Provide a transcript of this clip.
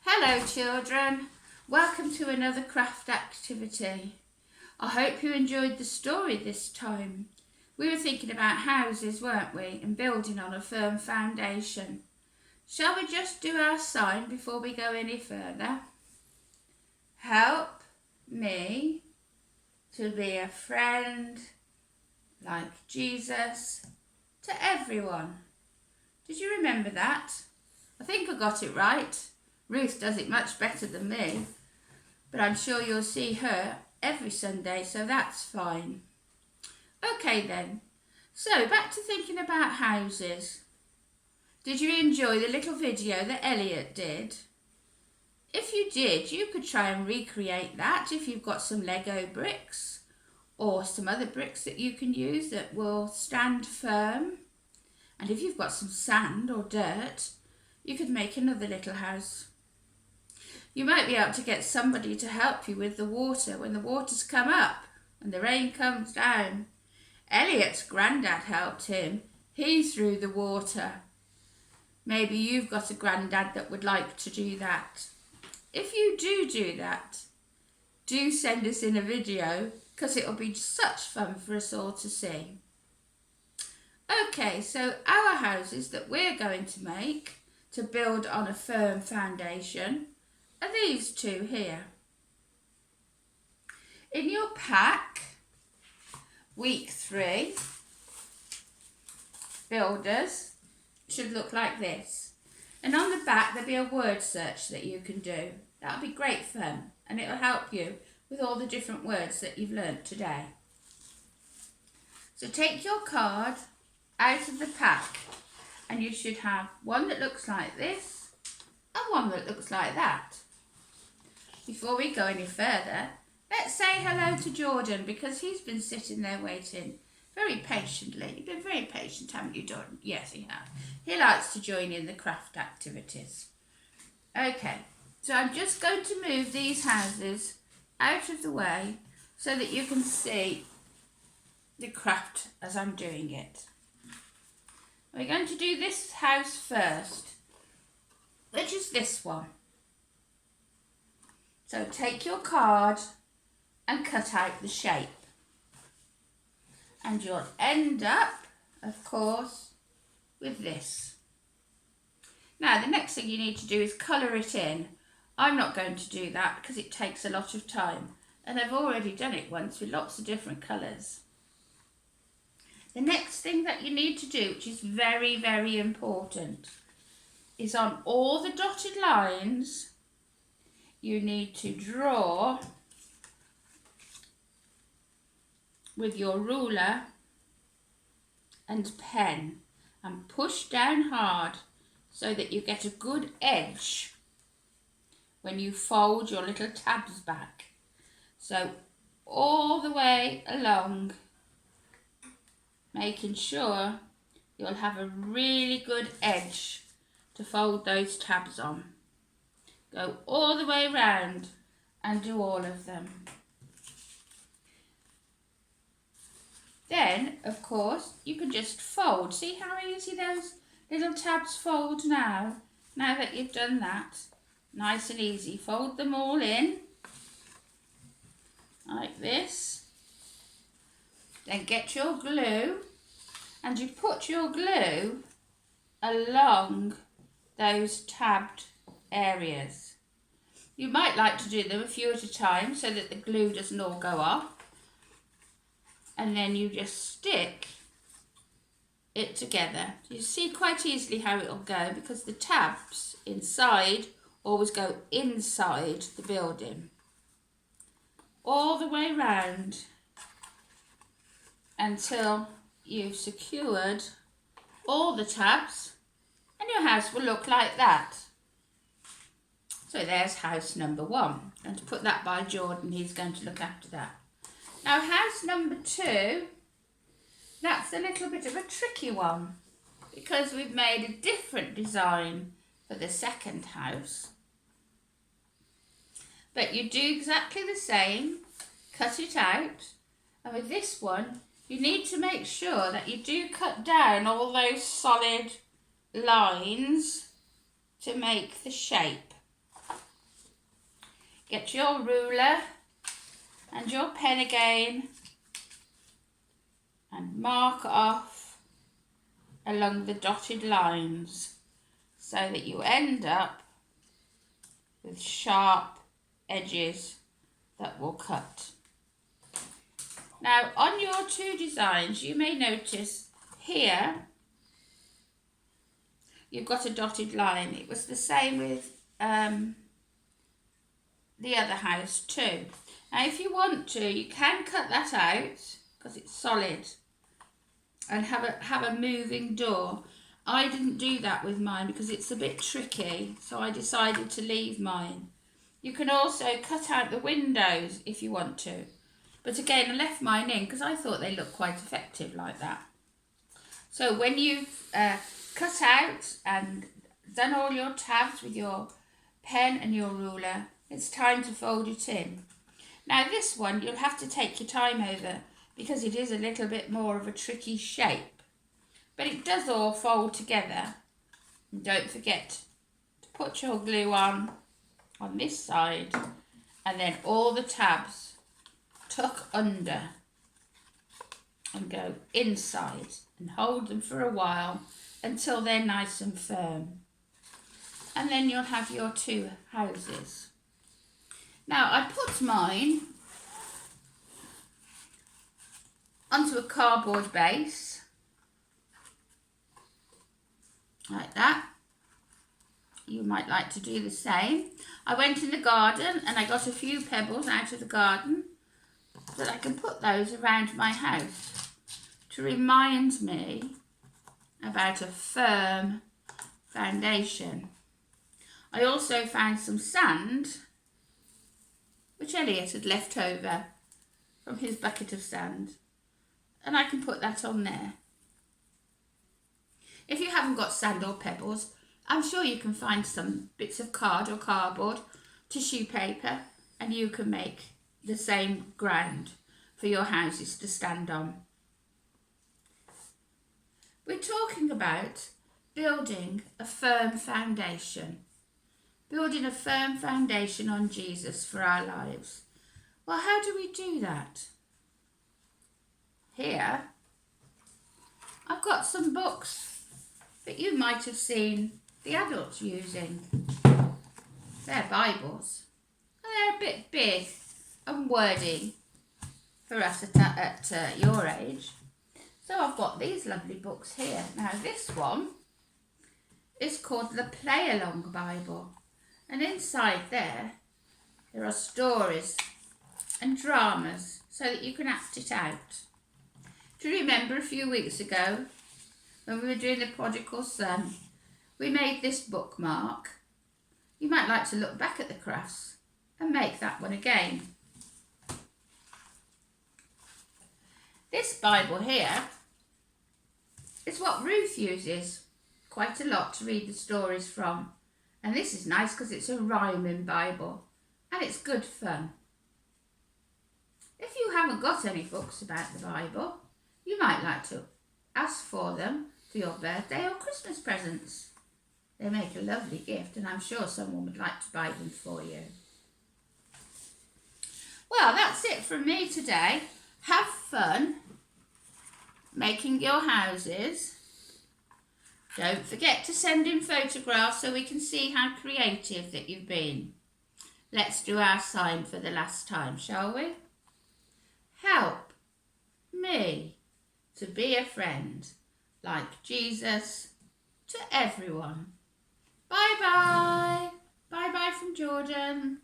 Hello children, welcome to another craft activity. I hope you enjoyed the story this time. We were thinking about houses, weren't we, and building on a firm foundation. Shall we just do our sign before we go any further? Help me to be a friend like Jesus to everyone. Did you remember that? I think I got it right. Ruth does it much better than me, but I'm sure you'll see her every Sunday, so that's fine. Okay then, so back to thinking about houses. Did you enjoy the little video that Elliot did? If you did, you could try and recreate that if you've got some Lego bricks or some other bricks that you can use that will stand firm. And if you've got some sand or dirt, you could make another little house. You might be able to get somebody to help you with the water when the water's come up and the rain comes down. Elliot's granddad helped him. He threw the water. Maybe you've got a granddad that would like to do that. If you do that, do send us in a video because it'll be such fun for us all to see. Okay, so our houses that we're going to make to build on a firm foundation are these two here. In your pack, week 3, builders should look like this. And on the back there'll be a word search that you can do. That'll be great fun and it'll help you with all the different words that you've learnt today. So take your card out of the pack and you should have one that looks like this and one that looks like that. Before we go any further, let's say hello to Jordan because he's been sitting there waiting very patiently. You've been very patient, haven't you, Jordan? Yes, he has. He likes to join in the craft activities. Okay, so I'm just going to move these houses out of the way so that you can see the craft as I'm doing it. We're going to do this house first, which is this one. So take your card and cut out the shape. And you'll end up, of course, with this. Now, the next thing you need to do is colour it in. I'm not going to do that because it takes a lot of time. And I've already done it once with lots of different colours. The next thing that you need to do, which is very, very important, is on all the dotted lines, you need to draw with your ruler and pen and push down hard so that you get a good edge when you fold your little tabs back. So all the way along, making sure you'll have a really good edge to fold those tabs on. Go all the way round and do all of them. Then, of course, you can just fold. See how easy those little tabs fold now? Now that you've done that, nice and easy. Fold them all in, like this. Then get your glue, and you put your glue along those tabbed areas. You might like to do them a few at a time so that the glue doesn't all go off. And then you just stick it together. You see quite easily how it'll go because the tabs inside always go inside the building. All the way round until you've secured all the tabs and your house will look like that. So there's house number 1. And to put that by Jordan, he's going to look after that. Now house number 2, that's a little bit of a tricky one because we've made a different design for the second house. But you do exactly the same, cut it out, and with this one you need to make sure that you do cut down all those solid lines to make the shape. get your ruler and your pen again and mark off along the dotted lines so that you end up with sharp edges that will cut. Now on your two designs you may notice here you've got a dotted line. It was the same with the other house too. Now if you want to, you can cut that out because it's solid and have a moving door. I didn't do that with mine because it's a bit tricky, so I decided to leave mine. You can also cut out the windows if you want to, but again I left mine in because I thought they looked quite effective like that. So when you've cut out and done all your tabs with your pen and your ruler, it's time to fold it in. Now this one you'll have to take your time over because it is a little bit more of a tricky shape, but it does all fold together. And don't forget to put your glue on this side, and then all the tabs tuck under and go inside and hold them for a while until they're nice and firm. And then you'll have your two houses. Now I put mine onto a cardboard base, like that. You might like to do the same. I went in the garden and I got a few pebbles out of the garden so that I can put those around my house to remind me about a firm foundation. I also found some sand which Elliot had left over from his bucket of sand, and I can put that on there. If you haven't got sand or pebbles, I'm sure you can find some bits of card or cardboard, tissue paper, and you can make the same ground for your houses to stand on. We're talking about building a firm foundation. Building a firm foundation on Jesus for our lives. Well, how do we do that? Here, I've got some books that you might have seen the adults using. They're Bibles. And they're a bit big and wordy for us at your age. So I've got these lovely books here. Now this one is called the Play Along Bible. And inside there are stories and dramas so that you can act it out. Do you remember a few weeks ago when we were doing the Prodigal Son, we made this bookmark? You might like to look back at the crafts and make that one again. This Bible here is what Ruth uses quite a lot to read the stories from. And this is nice because it's a rhyming Bible and it's good fun. If you haven't got any books about the Bible, you might like to ask for them for your birthday or Christmas presents. They make a lovely gift and I'm sure someone would like to buy them for you. Well, that's it from me today. Have fun making your houses. Don't forget to send in photographs so we can see how creative that you've been. Let's do our sign for the last time, shall we? Help me to be a friend like Jesus to everyone. Bye-bye. Bye-bye from Jordan.